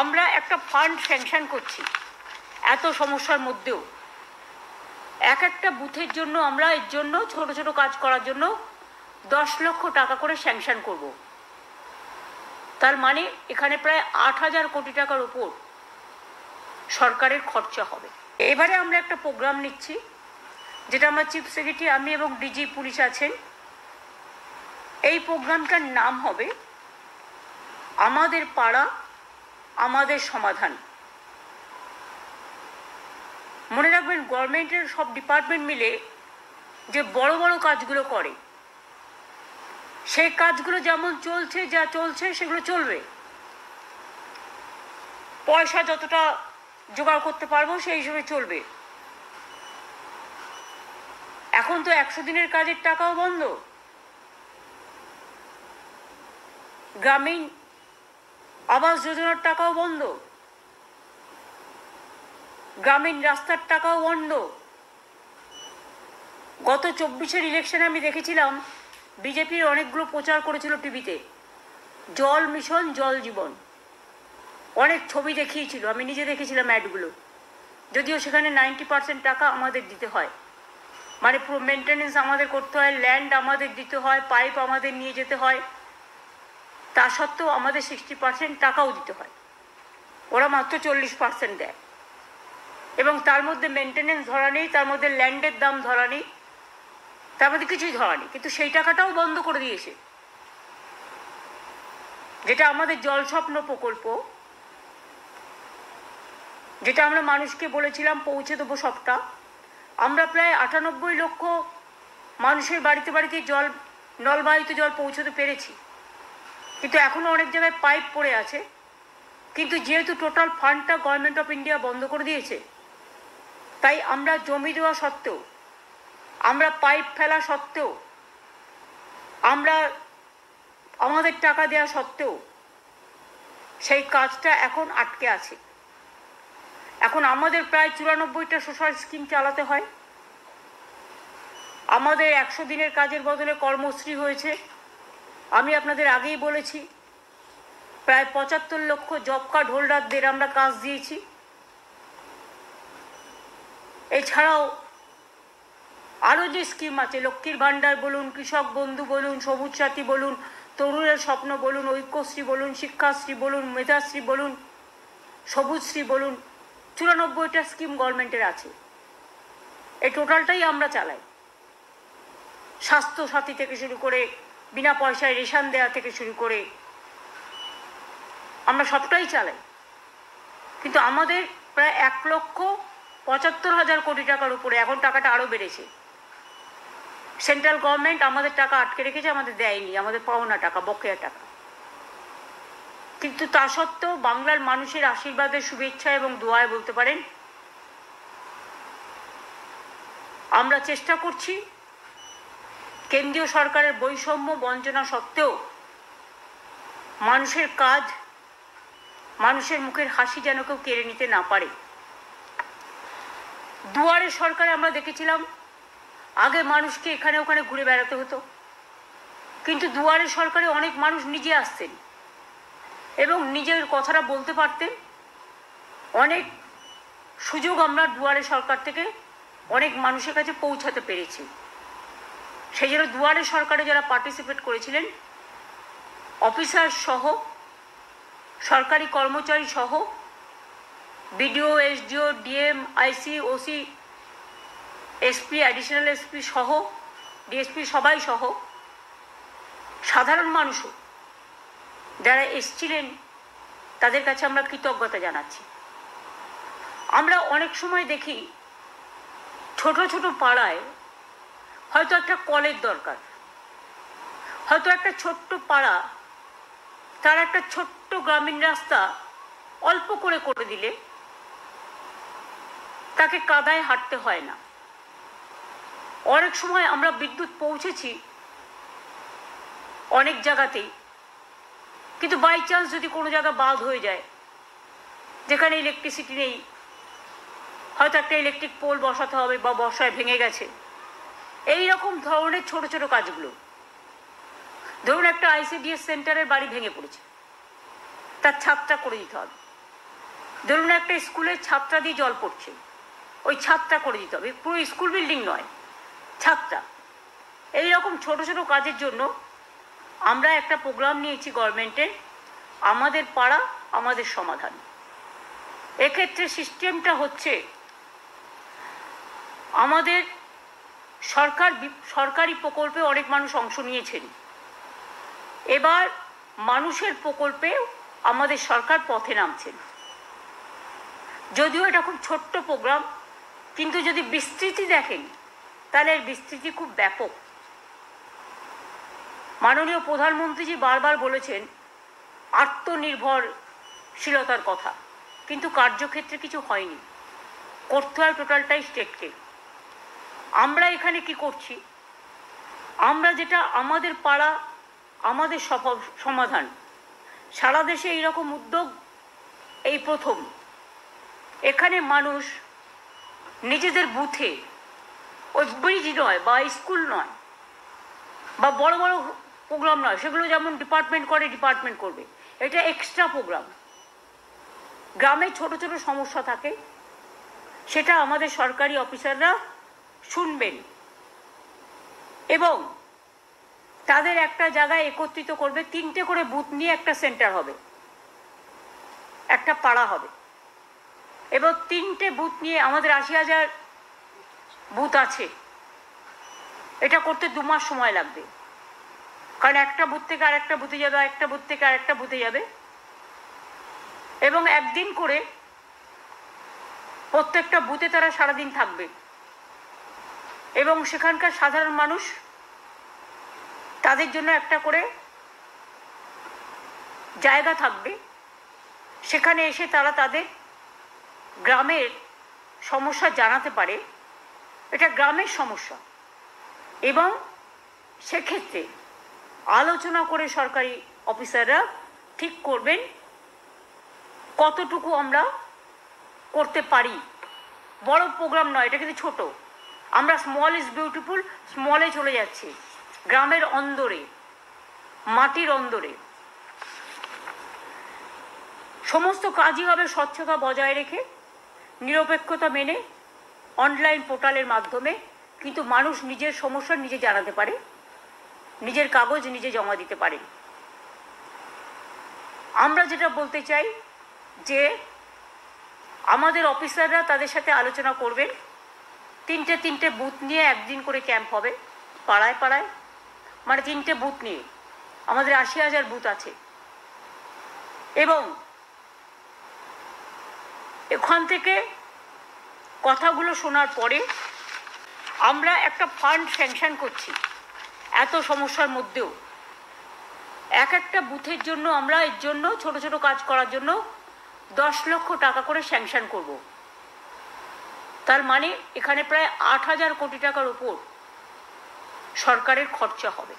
আমরা একটা fund sanction করছি এত সমস্যার মধ্যেও। এক একটা বুথের জন্য আমরা এর জন্য ছোট ছোট কাজ করার জন্য 10 লক্ষ টাকা করে স্যাংশন করব। তার মানে এখানে প্রায় 8,000 কোটি টাকার উপর সরকারের খরচা হবে। এবারে আমরা একটা প্রোগ্রাম নিচ্ছি, যেটা আমার চিফ সেক্রেটারি, আমি এবং ডিজি পুলিশ আছেন। এই প্রোগ্রামটার নাম হবে আমাদের পাড়া আমাদের সমাধান। মনে রাখবেন, গভর্নমেন্টের সব ডিপার্টমেন্ট মিলে যে বড় বড় কাজগুলো করে, সেই কাজগুলো যেমন চলছে, যা চলছে সেগুলো চলবে। পয়সা যতটা জোগাড় করতে পারবো সেই হিসেবে চলবে। এখন তো 100 দিনের কাজের টাকাও বন্ধ, গ্রামীণ আবাস যোজনার টাকাও বন্ধ, গ্রামীণ রাস্তার টাকাও বন্ধ। গত 24-এর ইলেকশনে আমি দেখেছিলাম বিজেপির অনেকগুলো প্রচার করেছিল টিভিতে, জল মিশন জল জীবন, অনেক ছবি দেখিয়েছিল, আমি নিজে দেখেছিলাম অ্যাডগুলো। যদিও সেখানে 90% টাকা আমাদের দিতে হয়, মানে পুরো মেনটেনেন্স আমাদের করতে হয়, ল্যান্ড আমাদের দিতে হয়, পাইপ আমাদের নিয়ে যেতে হয়, তা সত্ত্বেও আমাদের 60% টাকাও দিতে হয়, ওরা মাত্র 40% দেয়। এবং তার মধ্যে মেনটেনেন্স ধরা নেই, তার মধ্যে ল্যান্ডের দাম ধরা নেই, তার মধ্যে কিছুই ধরা নেই। কিন্তু সেই টাকাটাও বন্ধ করে দিয়েছে। যেটা আমাদের জল স্বপ্ন প্রকল্প, যেটা আমরা মানুষকে বলেছিলাম পৌঁছে দেবো সবটা, আমরা প্রায় 98 লক্ষ মানুষের বাড়িতে বাড়িতে জল, নলবাহিত জল পৌঁছতে পেরেছি। কিন্তু এখনও অনেক জায়গায় পাইপ পড়ে আছে। কিন্তু যেহেতু টোটাল ফান্ডটা গভর্নমেন্ট অফ ইন্ডিয়া বন্ধ করে দিয়েছে, তাই আমরা জমি দেওয়া সত্ত্বেও, আমরা পাইপ ফেলা সত্ত্বেও, আমরা আমাদের টাকা দেওয়া সত্ত্বেও সেই কাজটা এখন আটকে আছে। এখন আমাদের প্রায় 94টা সোশ্যাল স্কিম চালাতে হয়। আমাদের 100 দিনের কাজের বদলে কর্মশ্রী হয়েছে। আমি আপনাদের আগেই বলেছি, প্রায় 75 লক্ষ জব কার্ড হোল্ডারদের আমরা কাজ দিয়েছি। এছাড়াও আরও যে স্কিম আছে, লক্ষ্মীর ভাণ্ডার বলুন, কৃষক বন্ধু বলুন, সবুজ সাথী বলুন, তরুণের স্বপ্ন বলুন, ঐক্যশ্রী বলুন, শিক্ষাশ্রী বলুন, মেধাশ্রী বলুন, সবুজশ্রী বলুন, 94টা স্কিম গভর্নমেন্টের আছে। এই টোটালটাই আমরা চালাই। স্বাস্থ্য সাথী থেকে শুরু করে, বিনা পয়সায় রেশন দেওয়া থেকে শুরু করে, আমরা সবটাই চালাই। কিন্তু আমাদের প্রায় 1,75,000 কোটি টাকার উপরে, এখন টাকাটা আরও বেড়েছে। সেন্ট্রাল গভর্নমেন্ট আমাদের টাকা আটকে রেখেছে, আমাদের দেয়নি, আমাদের পাওনা টাকা, বকেয়া টাকা। কিন্তু তা সত্ত্বেও বাংলার মানুষের আশীর্বাদের, শুভেচ্ছা এবং দোয়ায় বলতে পারেন, আমরা চেষ্টা করছি কেন্দ্রীয় সরকারের বৈষম্য বঞ্চনা সত্ত্বেও মানুষের কাজ, মানুষের মুখের হাসি যেন কেউ কেড়ে নিতে না পারে। দুয়ারে সরকারে আমরা দেখেছিলাম, আগে মানুষকে এখানে ওখানে ঘুরে বেড়াতে হতো, কিন্তু দুয়ারে সরকারে অনেক মানুষ নিজে আসতেন এবং নিজের কথাটা বলতে পারতেন। অনেক সুযোগ আমরা দুয়ারে সরকার থেকে অনেক মানুষের কাছে পৌঁছাতে পেরেছি। সেই জন্য দুয়ারে সরকারে যারা পার্টিসিপেট করেছিলেন, অফিসার সহ, সরকারি কর্মচারী সহ, বিডিও, এসডিও, ডিএম, আইসি, ওসি, এসপি, অ্যাডিশনাল এসপি সহ, ডিএসপি সবাই সহ, সাধারণ মানুষও যারা এসছিলেন, তাদের কাছে আমরা কৃতজ্ঞতা জানাচ্ছি। আমরা অনেক সময় দেখি ছোট ছোট পাড়ায় হয়তো একটা কলের দরকার, হয়তো একটা ছোট্ট পাড়া, তার একটা ছোট্ট গ্রামীণ রাস্তা অল্প করে করে দিলে তাকে কাদায় হাঁটতে হয় না। অনেক সময় আমরা বিদ্যুৎ পৌঁছেছি অনেক জায়গাতেই, কিন্তু বাই চান্স যদি কোনো জায়গা বাদ হয়ে যায়, যেখানে ইলেকট্রিসিটি নেই, হয়তো একটা ইলেকট্রিক পোল বসাতে হবে বা বর্ষায় ভেঙে গেছে, এই রকম ধরনের ছোট ছোট কাজগুলো। ধরুন একটা আইসিডিএস সেন্টারের বাড়ি ভেঙে পড়েছে, তার ছাদটা করে দিতে হবে, ধরুন একটা স্কুলের ছাদটা দিয়ে জল পড়ছে, ওই ছাদটা করে দিতে হবে, পুরো স্কুল বিল্ডিং নয়, ছাদটা। এইরকম ছোট ছোট কাজের জন্য আমরা একটা প্রোগ্রাম নিয়েছি গভর্নমেন্টের, আমাদের পাড়া আমাদের সমাধান। এক্ষেত্রে সিস্টেমটা হচ্ছে, আমাদের সরকারি প্রকল্পে অনেক মানুষ অংশ নিয়েছেন, এবার মানুষের প্রকল্পে আমাদের সরকার পথে নামছেন। যদিও এটা খুব ছোট্ট প্রোগ্রাম, কিন্তু যদি বিস্তৃতি দেখেন তাহলে এর বিস্তৃতি খুব ব্যাপক। মাননীয় প্রধানমন্ত্রীজি বারবার বলেছেন আত্মনির্ভরশীলতার কথা, কিন্তু কার্যক্ষেত্রে কিছু হয়নি, করতে হয় টোটালটাই স্টেটকে। আমরা এখানে কি করছি, আমরা যেটা আমাদের পাড়া আমাদের সমাধান, সারা দেশে এইরকম উদ্যোগ এই প্রথম। এখানে মানুষ নিজেদের বুথে, ওই ব্রিজ নয় বা স্কুল নয় বা বড় বড় প্রোগ্রাম নয়, সেগুলো যেমন ডিপার্টমেন্ট করে ডিপার্টমেন্ট করবে, এটা এক্সট্রা প্রোগ্রাম। গ্রামে ছোট ছোট সমস্যা থাকে, সেটা আমাদের সরকারি অফিসাররা শুনবেন এবং তাদের একটা জায়গায় একত্রিত করবে। 3টে করে বুথ নিয়ে একটা সেন্টার হবে, একটা পাড়া হবে, এবং 3টে বুথ নিয়ে আমাদের 80,000 বুথ আছে। এটা করতে 2 মাস সময় লাগবে, কারণ একটা বুথ থেকে আরেকটা বুথে যাবে, একটা বুথ থেকে আরেকটা বুথে যাবে, এবং একদিন করে প্রত্যেকটা বুথে তারা সারাদিন থাকবে এবং সেখানকার সাধারণ মানুষ তাদের জন্য একটা করে জায়গা থাকবে, সেখানে এসে তারা তাদের গ্রামের সমস্যা জানাতে পারে। এটা গ্রামের সমস্যা, এবং সেক্ষেত্রে আলোচনা করে সরকারি অফিসাররা ঠিক করবেন কতটুকু আমরা করতে পারি। বড় প্রোগ্রাম নয়, এটা কিন্তু ছোট। আমরা স্মল ইজ বিউটিফুল, স্মলে চলে যাচ্ছি, গ্রামের অন্দরে, মাটির অন্দরে। সমস্ত কাজই হবে স্বচ্ছতা বজায় রেখে, নিরপেক্ষতা মেনে, অনলাইন পোর্টালের মাধ্যমে, কিন্তু মানুষ নিজের সমস্যা নিজে জানাতে পারে, নিজের কাগজ নিজে জমা দিতে পারে। আমরা যেটা বলতে চাই যে আমাদের অফিসাররা তাদের সাথে আলোচনা করবেন, 3টে বুথ নিয়ে একদিন করে ক্যাম্প হবে পাড়ায় পাড়ায়, মানে 3টে বুথ নিয়ে, আমাদের 80,000 বুথ আছে। এবং এখান থেকে কথাগুলো শোনার পরে আমরা একটা ফান্ড স্যাংশন করছি। এত সমস্যার মধ্যেও একটা বুথের জন্য আমরা এর জন্য ছোট ছোট কাজ করার জন্য 10 লক্ষ টাকা করে স্যাংশন করব। তার মানে এখানে প্রায় 8,000 কোটি টাকার উপর সরকারের খরচা হবে।